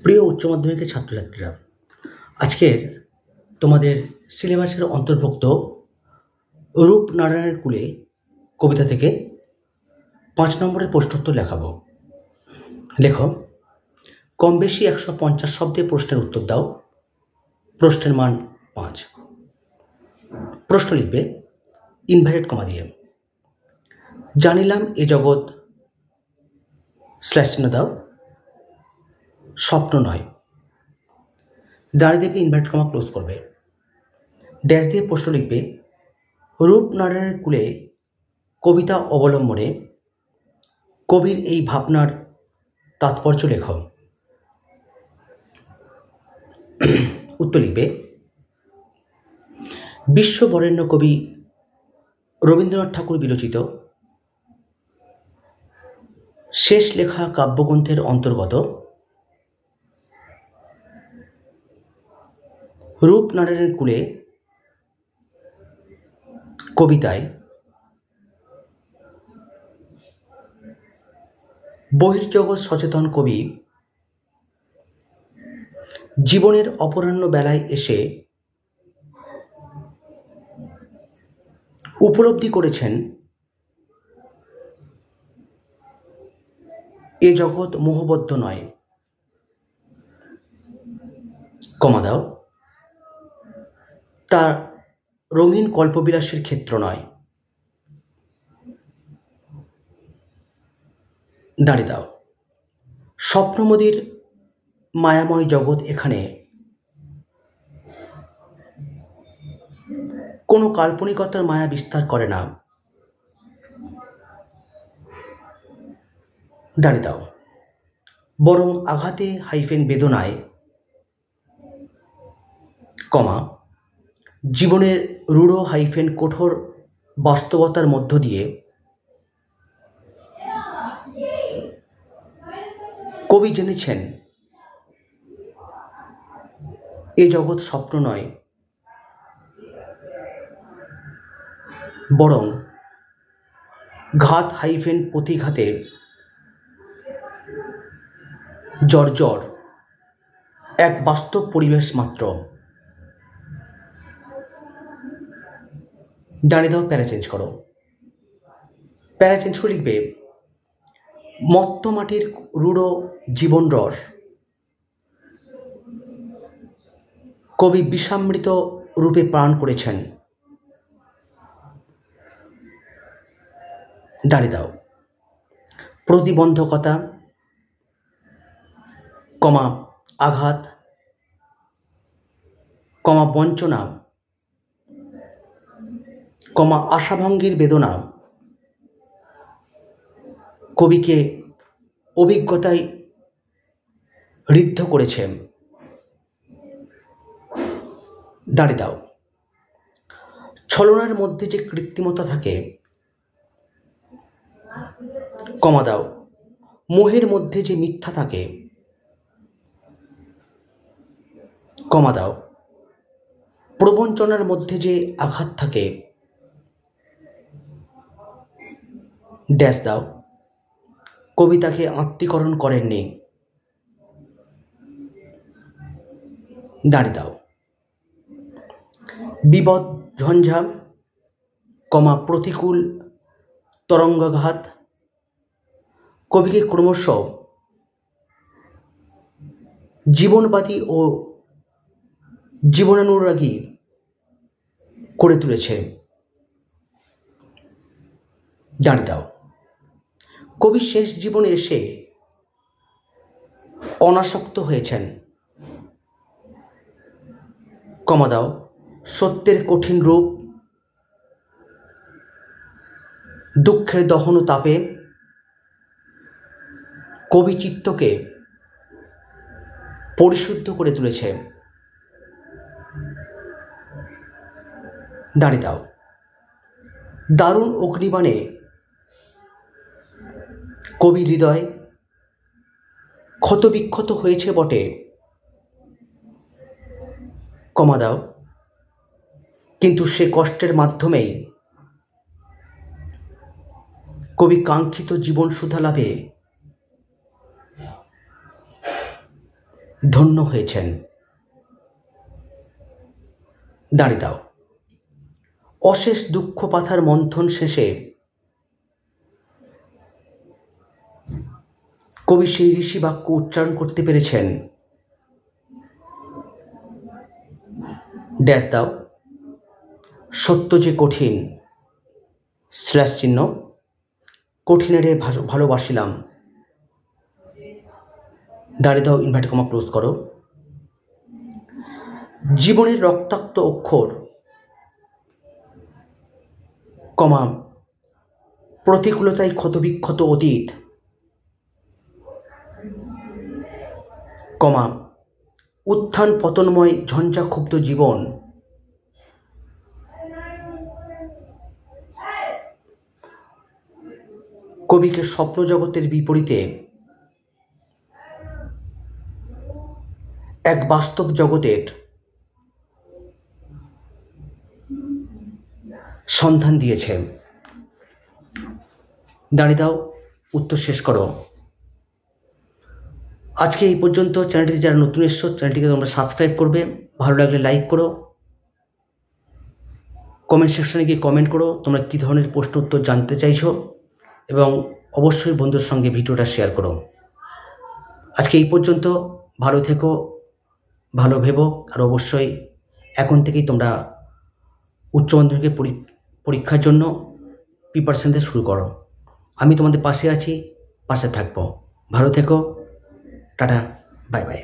প্রিয় উচ্চ মাধ্যমিকের ছাত্রছাত্রীরা, আজকের তোমাদের সিলেবাসের অন্তর্ভুক্ত রূপনারায়ণের কূলে কবিতা থেকে 5 নম্বরের প্রশ্নোত্তর লেখাবো। লেখো, কম বেশি 150 শব্দে প্রশ্নের উত্তর দাও। প্রশ্নের মান 5। প্রশ্ন লিখবে ইনভার্টেড কমা দিয়ে। জানিলাম এ জগৎ স্ল্যাশ চিহ্ন দাও, স্বপ্ন নয়। দাঁড়িয়ে দেবে, ইনভার্টেড কমা ক্লোজ করবে। ড্যাশ দিয়ে প্রশ্ন লিখবে রূপনারায়ণের কূলে কবিতা অবলম্বনে কবির এই ভাবনার তাৎপর্য লেখ। উত্তর লিখবে বিশ্ববরেণ্য কবি রবীন্দ্রনাথ ঠাকুর বিরচিত শেষ লেখা কাব্যগ্রন্থের অন্তর্গত রূপনারায়ণের কূলে কবিতায় বহির্জগৎ সচেতন কবি জীবনের অপরাহ্ন বেলায় এসে উপলব্ধি করেছেন এ জগৎ মোহবদ্ধ নয়, কমা দাও, তার রঙিন কল্পবিলাসের ক্ষেত্র নয়। দাঁড়িয়ে দাও, স্বপ্নমদির মায়াময় জগৎ এখানে কোনো কাল্পনিকতার মায়া বিস্তার করে না। দাঁড়িয়ে দাও, বরং আঘাতে হাইফেন বেদনায় কমা জীবনের রূঢ় হাইফেন কঠোর বাস্তবতার মধ্য দিয়ে কবি জেনেছেন এ জগৎ স্বপ্ন নয়, বরং ঘাত হাইফেন প্রতিঘাতে জর্জর এক বাস্তব পরিবেশ মাত্র। দাঁড়িয়ে দাও, প্যারা চেঞ্জ করো। প্যারা চেঞ্জ করে লিখবে মত্ত মাটির রূঢ় জীবন রস কবি বিষামৃত রূপে প্রাণ করেছেন। দাঁড়িয়ে দাও, প্রতিবন্ধকতা কমা আঘাত কমা বঞ্চনা কমা আশাভঙ্গের বেদনা কবিকে অভিজ্ঞতায় ঋদ্ধ করেছে। দাঁড়িয়ে দাও, ছলনার মধ্যে যে কৃত্রিমতা থাকে, কমা দাও, মোহের মধ্যে যে মিথ্যা থাকে, কমা দাও, প্রবঞ্চনার মধ্যে যে আঘাত থাকে, ড্যাশ দাও, কবিতাকে আত্মীকরণ করেননি। দাঁড়িয়ে দাও, বিপদ ঝঞ্ঝা কমা প্রতিকূল তরঙ্গাঘাত কবিকে ক্রমশ জীবনবাদী ও জীবনানুরাগী করে তুলেছে। দাঁড়িয়ে দাও, কবি শেষ জীবনে এসে অনাসক্ত হয়েছেন। কমা দাও, সত্যের কঠিন রূপ দুঃখের দহন তাপে কবি চিত্তকে পরিশুদ্ধ করে তুলেছে। দাঁড়িয়ে দাও, দারুণ অগ্নিবাণে কবি হৃদয় ক্ষতবিক্ষত হয়েছে বটে, কমা দাও, কিন্তু সে কষ্টের মাধ্যমেই কবি কাঙ্ক্ষিত জীবন সুধা লাভে ধন্য হয়েছেন। দাঁড়িয়ে দাও। অশেষ দুঃখ পাথার মন্থন শেষে কবি সেই ঋষি বাক্য উচ্চারণ করতে পেরেছেন। ড্যাশ দাও। সত্য যে কঠিন স্ল্যাশ চিহ্ন কঠিনেরে ভালোবাসিলাম। দাঁড়িয়ে দাও, ইনভার্টেড কমা ক্লোজ করো। জীবনের রক্তাক্ত অক্ষর কমা প্রতিকূলতায় ক্ষতবিক্ষত অতীত কমা উত্থান পতনময় ঝঞ্ঝাক্ষুব্ধ জীবন কবিকে স্বপ্ন জগতের বিপরীতে এক বাস্তব জগতের সন্ধান দিয়েছে। দাঁড়িয়ে দাও, উত্তর শেষ করো। আজকে এই পর্যন্ত। চ্যানেলটিতে যারা নতুন এসছো চ্যানেলটিকে তোমরা সাবস্ক্রাইব করবে, ভালো লাগলে লাইক করো, কমেন্ট সেকশনে গিয়ে কমেন্ট করো তোমরা কী ধরনের প্রশ্ন উত্তর জানতে চাইছো, এবং অবশ্যই বন্ধুর সঙ্গে ভিডিওটা শেয়ার করো। আজকে এই পর্যন্ত। ভালো থেকো, ভালো ভেবো, আর অবশ্যই এখন থেকেই তোমরা উচ্চ মাধ্যমিকের পরীক্ষার জন্য প্রিপারেশন নিতে শুরু করো। আমি তোমাদের পাশে আছি, পাশে থাকবো। ভালো থেকো, টাটা, বাই বাই।